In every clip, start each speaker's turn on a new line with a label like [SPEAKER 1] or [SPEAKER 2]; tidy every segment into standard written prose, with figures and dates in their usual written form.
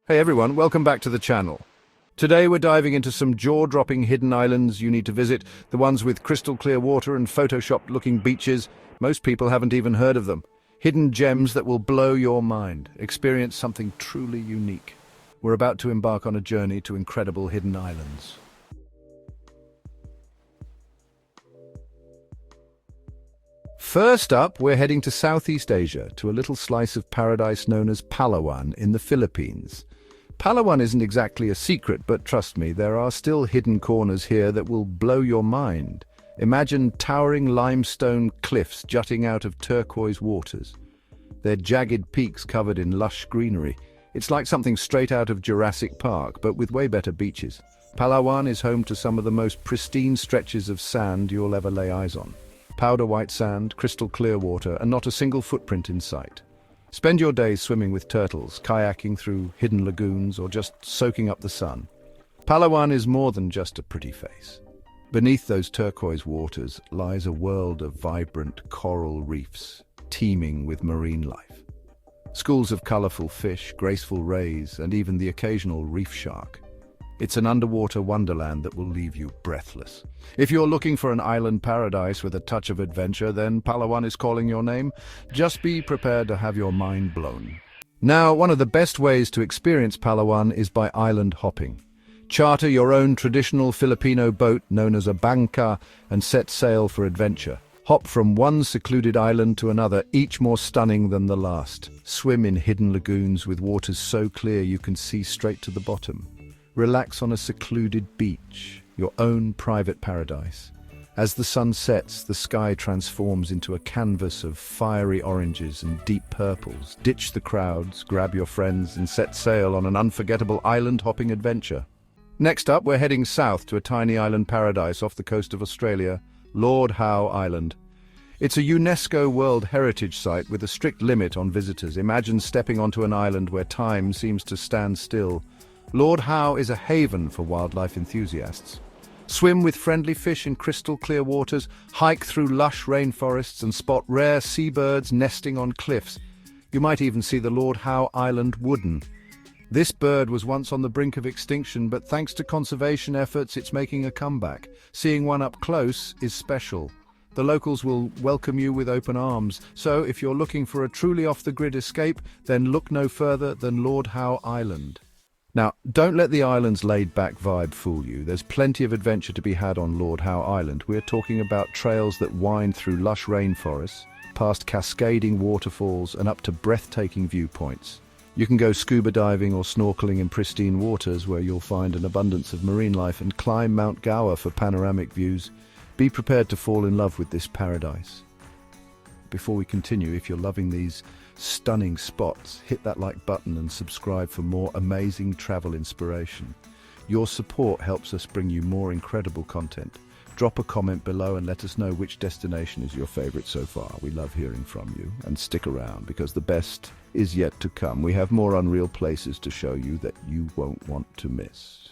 [SPEAKER 1] Hey everyone, welcome back to the channel. Today we're diving into some jaw-dropping hidden islands you need to visit, the ones with crystal clear water and photoshopped-looking beaches. Most people haven't even heard of them. Hidden gems that will blow your mind. Experience something truly unique. We're about to embark on a journey to incredible hidden islands. First up, we're heading to Southeast Asia, to a little slice of paradise known as Palawan in the Philippines. Palawan isn't exactly a secret, but trust me, there are still hidden corners here that will blow your mind. Imagine towering limestone cliffs jutting out of turquoise waters. Their jagged peaks covered in lush greenery. It's like something straight out of Jurassic Park, but with way better beaches. Palawan is home to some of the most pristine stretches of sand you'll ever lay eyes on. Powder white sand, crystal clear water, and not a single footprint in sight. Spend your days swimming with turtles, kayaking through hidden lagoons, or just soaking up the sun. Palawan is more than just a pretty face. Beneath those turquoise waters lies a world of vibrant coral reefs, teeming with marine life. Schools of colorful fish, graceful rays, and even the occasional reef shark. It's an underwater wonderland that will leave you breathless. If you're looking for an island paradise with a touch of adventure, then Palawan is calling your name. Just be prepared to have your mind blown. Now, one of the best ways to experience Palawan is by island hopping. Charter your own traditional Filipino boat known as a bangka and set sail for adventure. Hop from one secluded island to another, each more stunning than the last. Swim in hidden lagoons with waters so clear you can see straight to the bottom. Relax on a secluded beach, your own private paradise. As the sun sets, the sky transforms into a canvas of fiery oranges and deep purples. Ditch the crowds, grab your friends, and set sail on an unforgettable island-hopping adventure. Next up, we're heading south to a tiny island paradise off the coast of Australia, Lord Howe Island. It's a UNESCO World Heritage Site with a strict limit on visitors. Imagine stepping onto an island where time seems to stand still. Lord Howe is a haven for wildlife enthusiasts. Swim with friendly fish in crystal clear waters, hike through lush rainforests and spot rare seabirds nesting on cliffs. You might even see the Lord Howe Island wooden. This bird was once on the brink of extinction, but thanks to conservation efforts, it's making a comeback. Seeing one up close is special. The locals will welcome you with open arms. So if you're looking for a truly off-the-grid escape, then look no further than Lord Howe Island. Now, don't let the island's laid-back vibe fool you. There's plenty of adventure to be had on Lord Howe Island. We're talking about trails that wind through lush rainforests, past cascading waterfalls, and up to breathtaking viewpoints. You can go scuba diving or snorkeling in pristine waters where you'll find an abundance of marine life, and climb Mount Gower for panoramic views. Be prepared to fall in love with this paradise. Before we continue, if you're loving these stunning spots, hit that like button and subscribe for more amazing travel inspiration. Your support helps us bring you more incredible content. Drop a comment below and let us know which destination is your favorite so far. We love hearing from you, and stick around because the best is yet to come. We have more unreal places to show you that you won't want to miss.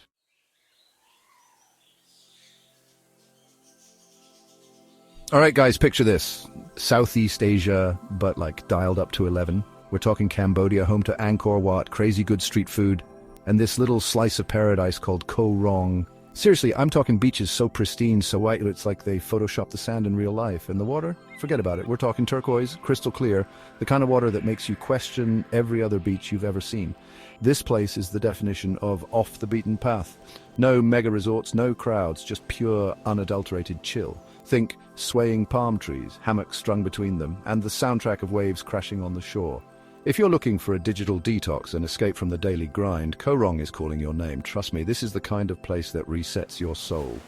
[SPEAKER 1] All right, guys, picture this. Southeast Asia, but like dialed up to 11. We're talking Cambodia, home to Angkor Wat, crazy good street food, and this little slice of paradise called Koh Rong. Seriously, I'm talking beaches so pristine, so white, it's like they photoshopped the sand in real life. And the water? Forget about it. We're talking turquoise, crystal clear, the kind of water that makes you question every other beach you've ever seen. This place is the definition of off the beaten path. No mega resorts, no crowds, just pure, unadulterated chill. Think swaying palm trees, hammocks strung between them, and the soundtrack of waves crashing on the shore. If you're looking for a digital detox and escape from the daily grind, Koh Rong is calling your name. Trust me, this is the kind of place that resets your soul.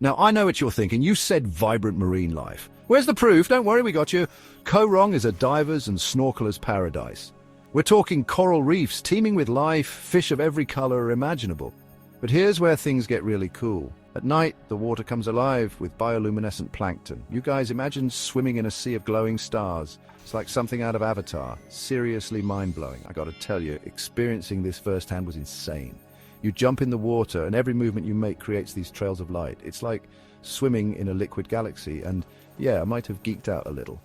[SPEAKER 1] Now, I know what you're thinking. You said vibrant marine life. Where's the proof? Don't worry, we got you. Koh Rong is a diver's and snorkelers' paradise. We're talking coral reefs teeming with life, fish of every color imaginable. But here's where things get really cool. At night, the water comes alive with bioluminescent plankton. You guys imagine swimming in a sea of glowing stars. It's like something out of Avatar. Seriously mind-blowing. I gotta tell you, experiencing this firsthand was insane. You jump in the water and every movement you make creates these trails of light. It's like swimming in a liquid galaxy, and yeah, I might have geeked out a little.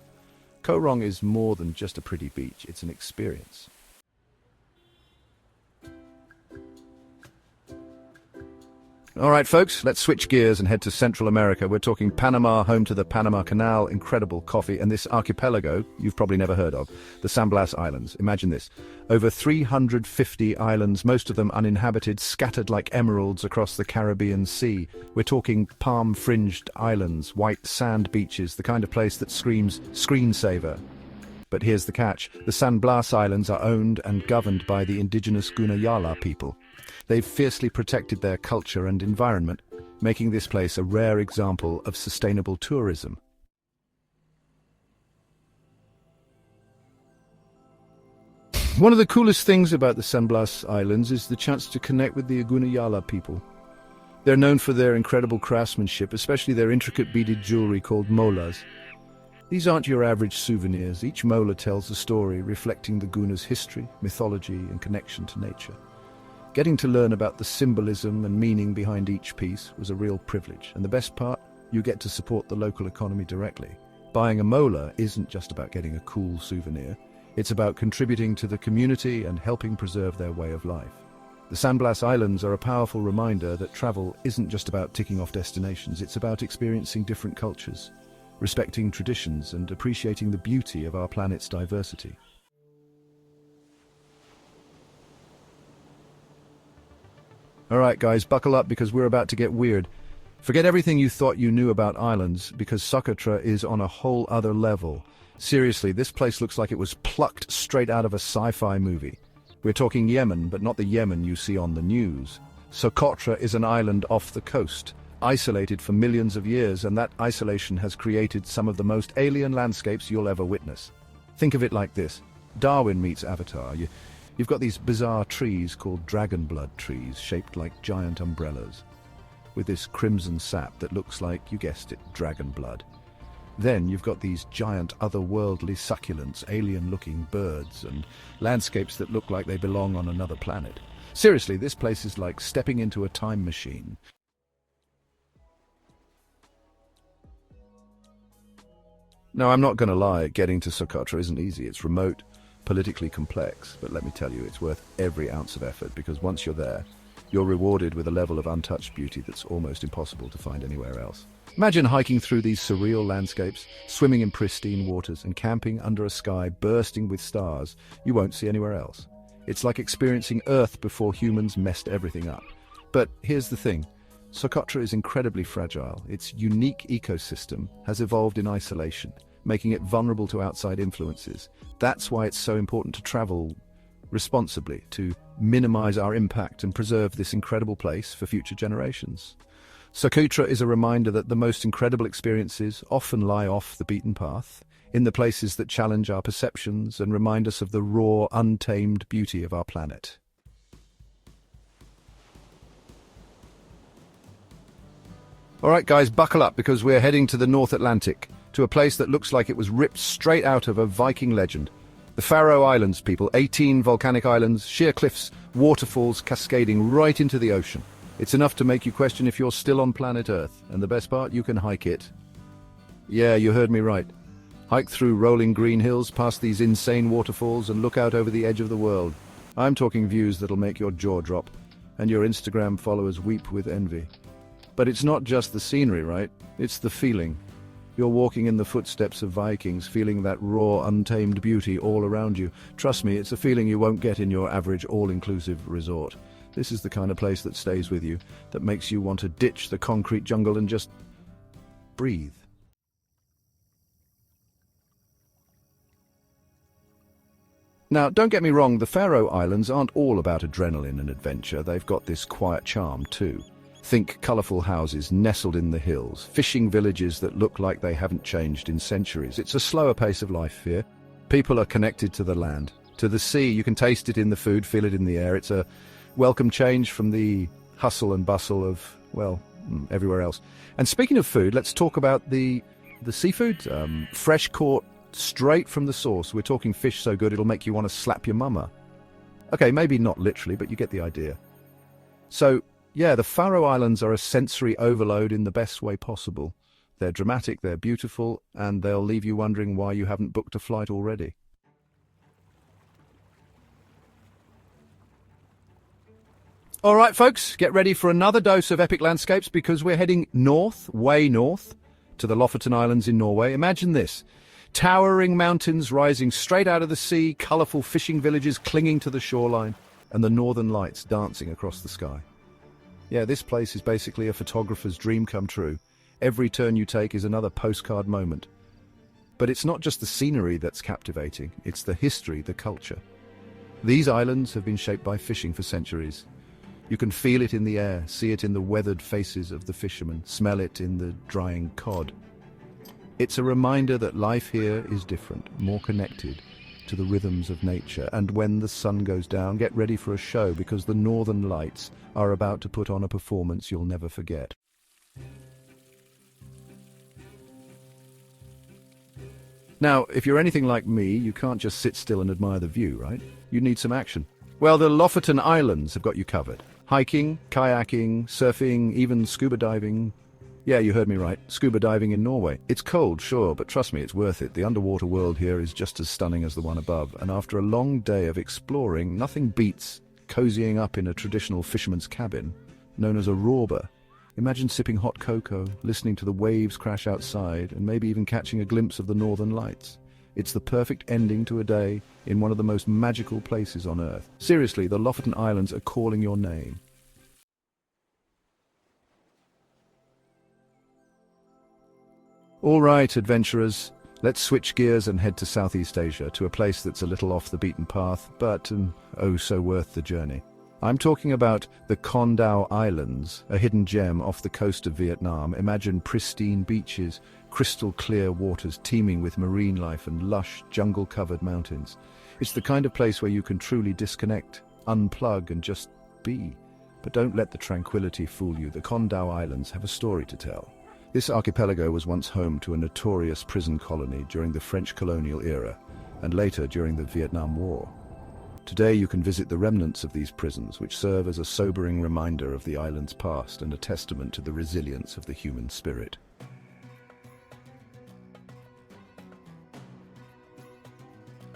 [SPEAKER 1] Koh Rong is more than just a pretty beach, it's an experience. All right, folks, let's switch gears and head to Central America. We're talking Panama, home to the Panama Canal, incredible coffee, and this archipelago you've probably never heard of, the San Blas Islands. Imagine this. Over 350 islands, most of them uninhabited, scattered like emeralds across the Caribbean Sea. We're talking palm-fringed islands, white sand beaches, the kind of place that screams screensaver. But here's the catch. The San Blas Islands are owned and governed by the indigenous Gunayala people. They've fiercely protected their culture and environment, making this place a rare example of sustainable tourism. One of the coolest things about the San Blas Islands is the chance to connect with the Gunayala people. They're known for their incredible craftsmanship, especially their intricate beaded jewelry called molas. These aren't your average souvenirs. Each mola tells a story reflecting the Guna's history, mythology, and connection to nature. Getting to learn about the symbolism and meaning behind each piece was a real privilege, and the best part, you get to support the local economy directly. Buying a mola isn't just about getting a cool souvenir, it's about contributing to the community and helping preserve their way of life. The San Blas Islands are a powerful reminder that travel isn't just about ticking off destinations, it's about experiencing different cultures, respecting traditions, and appreciating the beauty of our planet's diversity. All right, guys, buckle up because we're about to get weird. Forget everything you thought you knew about islands, because Socotra is on a whole other level. Seriously, this place looks like it was plucked straight out of a sci-fi movie. We're talking Yemen, but not the Yemen you see on the news. Socotra is an island off the coast, isolated for millions of years, and that isolation has created some of the most alien landscapes you'll ever witness. Think of it like this. Darwin meets Avatar. You've got these bizarre trees called dragon blood trees, shaped like giant umbrellas, with this crimson sap that looks like, you guessed it, dragon blood. Then you've got these giant otherworldly succulents, alien-looking birds, and landscapes that look like they belong on another planet. Seriously, this place is like stepping into a time machine. Now, I'm not going to lie, getting to Socotra isn't easy. It's remote, politically complex, but let me tell you, it's worth every ounce of effort, because once you're there, you're rewarded with a level of untouched beauty that's almost impossible to find anywhere else. Imagine hiking through these surreal landscapes, swimming in pristine waters, and camping under a sky bursting with stars you won't see anywhere else. It's like experiencing Earth before humans messed everything up. But here's the thing. Socotra is incredibly fragile. Its unique ecosystem has evolved in isolation, making it vulnerable to outside influences. That's why it's so important to travel responsibly, to minimize our impact and preserve this incredible place for future generations. Socotra is a reminder that the most incredible experiences often lie off the beaten path, in the places that challenge our perceptions and remind us of the raw, untamed beauty of our planet. All right, guys, buckle up because we're heading to the North Atlantic, to a place that looks like it was ripped straight out of a Viking legend. The Faroe Islands, people, 18 volcanic islands, sheer cliffs, waterfalls cascading right into the ocean. It's enough to make you question if you're still on planet Earth, and the best part, you can hike it. Yeah, you heard me right. Hike through rolling green hills, past these insane waterfalls, and look out over the edge of the world. I'm talking views that'll make your jaw drop, and your Instagram followers weep with envy. But it's not just the scenery, right? It's the feeling. You're walking in the footsteps of Vikings, feeling that raw, untamed beauty all around you. Trust me, it's a feeling you won't get in your average all-inclusive resort. This is the kind of place that stays with you, that makes you want to ditch the concrete jungle and just breathe. Now, don't get me wrong, the Faroe Islands aren't all about adrenaline and adventure. They've got this quiet charm too. Think colourful houses nestled in the hills, fishing villages that look like they haven't changed in centuries. It's a slower pace of life here. People are connected to the land, to the sea. You can taste it in the food, feel it in the air. It's a welcome change from the hustle and bustle of, well, everywhere else. And speaking of food, let's talk about the seafood. Fresh caught straight from the source. We're talking fish so good it'll make you want to slap your mama. Okay, maybe not literally, but you get the idea. So, yeah, the Faroe Islands are a sensory overload in the best way possible. They're dramatic, they're beautiful, and they'll leave you wondering why you haven't booked a flight already. All right, folks, get ready for another dose of epic landscapes because we're heading north, way north, to the Lofoten Islands in Norway. Imagine this. Towering mountains rising straight out of the sea, colourful fishing villages clinging to the shoreline, and the northern lights dancing across the sky. Yeah, this place is basically a photographer's dream come true. Every turn you take is another postcard moment. But it's not just the scenery that's captivating, it's the history, the culture. These islands have been shaped by fishing for centuries. You can feel it in the air, see it in the weathered faces of the fishermen, smell it in the drying cod. It's a reminder that life here is different, more connected to the rhythms of nature. And when the sun goes down, get ready for a show because the northern lights are about to put on a performance you'll never forget. Now, if you're anything like me, you can't just sit still and admire the view, right? You need some action. Well, the Lofoten Islands have got you covered. Hiking, kayaking, surfing, even scuba diving. Yeah, you heard me right. Scuba diving in Norway. It's cold, sure, but trust me, it's worth it. The underwater world here is just as stunning as the one above. And after a long day of exploring, nothing beats cozying up in a traditional fisherman's cabin, known as a rorba. Imagine sipping hot cocoa, listening to the waves crash outside, and maybe even catching a glimpse of the northern lights. It's the perfect ending to a day in one of the most magical places on Earth. Seriously, the Lofoten Islands are calling your name. All right, adventurers, let's switch gears and head to Southeast Asia, to a place that's a little off the beaten path, but oh so worth the journey. I'm talking about the Con Dao Islands, a hidden gem off the coast of Vietnam. Imagine pristine beaches, crystal clear waters teeming with marine life and lush, jungle-covered mountains. It's the kind of place where you can truly disconnect, unplug and just be. But don't let the tranquility fool you. The Con Dao Islands have a story to tell. This archipelago was once home to a notorious prison colony during the French colonial era, and later during the Vietnam War. Today you can visit the remnants of these prisons, which serve as a sobering reminder of the island's past and a testament to the resilience of the human spirit.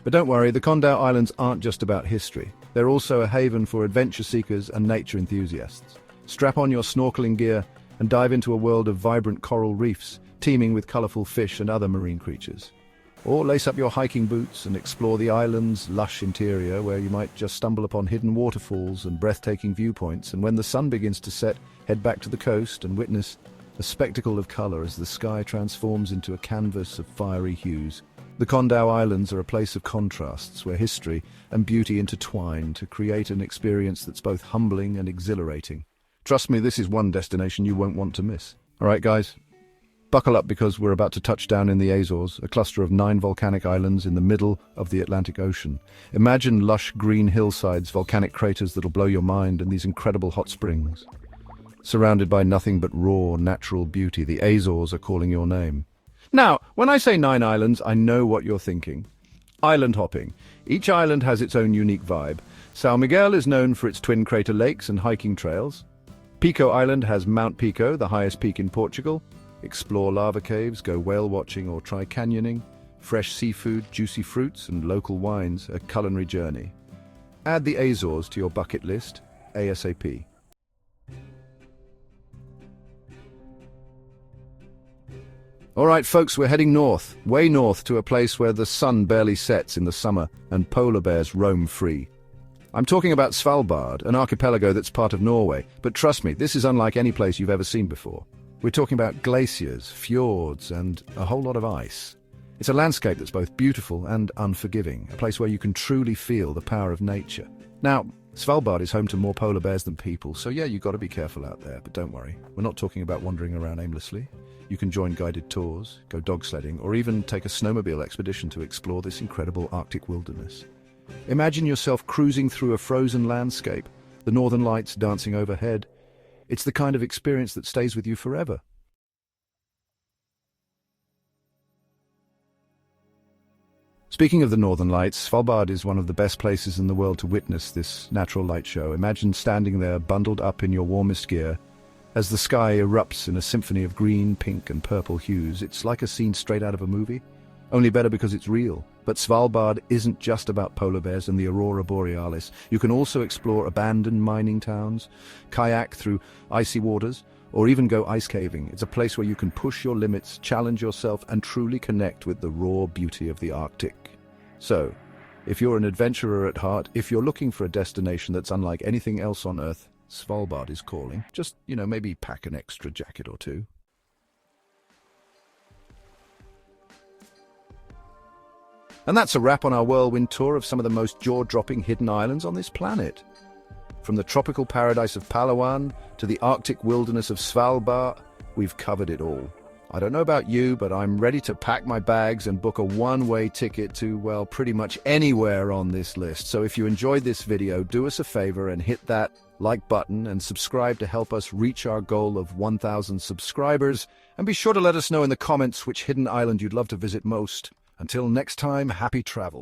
[SPEAKER 1] But don't worry, the Con Dao Islands aren't just about history. They're also a haven for adventure seekers and nature enthusiasts. Strap on your snorkeling gear and dive into a world of vibrant coral reefs, teeming with colourful fish and other marine creatures. Or lace up your hiking boots and explore the island's lush interior, where you might just stumble upon hidden waterfalls and breathtaking viewpoints. And when the sun begins to set, head back to the coast and witness a spectacle of colour as the sky transforms into a canvas of fiery hues. The Con Dao Islands are a place of contrasts, where history and beauty intertwine to create an experience that's both humbling and exhilarating. Trust me, this is one destination you won't want to miss. All right, guys, buckle up because we're about to touch down in the Azores, a cluster of 9 volcanic islands in the middle of the Atlantic Ocean. Imagine lush green hillsides, volcanic craters that'll blow your mind, and these incredible hot springs. Surrounded by nothing but raw, natural beauty, the Azores are calling your name. Now, when I say 9 islands, I know what you're thinking. Island hopping. Each island has its own unique vibe. São Miguel is known for its twin crater lakes and hiking trails. Pico Island has Mount Pico, the highest peak in Portugal. Explore lava caves, go whale watching or try canyoning. Fresh seafood, juicy fruits and local wines, a culinary journey. Add the Azores to your bucket list, ASAP. All right, folks, we're heading north, way north, to a place where the sun barely sets in the summer and polar bears roam free. I'm talking about Svalbard, an archipelago that's part of Norway, but trust me, this is unlike any place you've ever seen before. We're talking about glaciers, fjords, and a whole lot of ice. It's a landscape that's both beautiful and unforgiving, a place where you can truly feel the power of nature. Now, Svalbard is home to more polar bears than people, so yeah, you've got to be careful out there, but don't worry. We're not talking about wandering around aimlessly. You can join guided tours, go dog sledding, or even take a snowmobile expedition to explore this incredible Arctic wilderness. Imagine yourself cruising through a frozen landscape, the northern lights dancing overhead. It's the kind of experience that stays with you forever. Speaking of the northern lights, Svalbard is one of the best places in the world to witness this natural light show. Imagine standing there, bundled up in your warmest gear, As the sky erupts in a symphony of green, pink, and purple hues, it's like a scene straight out of a movie. Only better because it's real. But Svalbard isn't just about polar bears and the aurora borealis. You can also explore abandoned mining towns, kayak through icy waters, or even go ice caving. It's a place where you can push your limits, challenge yourself, and truly connect with the raw beauty of the Arctic. So, if you're an adventurer at heart, if you're looking for a destination that's unlike anything else on Earth, Svalbard is calling. Just, maybe pack an extra jacket or two. And that's a wrap on our whirlwind tour of some of the most jaw-dropping hidden islands on this planet. From the tropical paradise of Palawan to the Arctic wilderness of Svalbard, we've covered it all. I don't know about you, but I'm ready to pack my bags and book a one-way ticket to, well, pretty much anywhere on this list. So if you enjoyed this video, do us a favor and hit that like button and subscribe to help us reach our goal of 1,000 subscribers. And be sure to let us know in the comments which hidden island you'd love to visit most. Until next time, happy travels.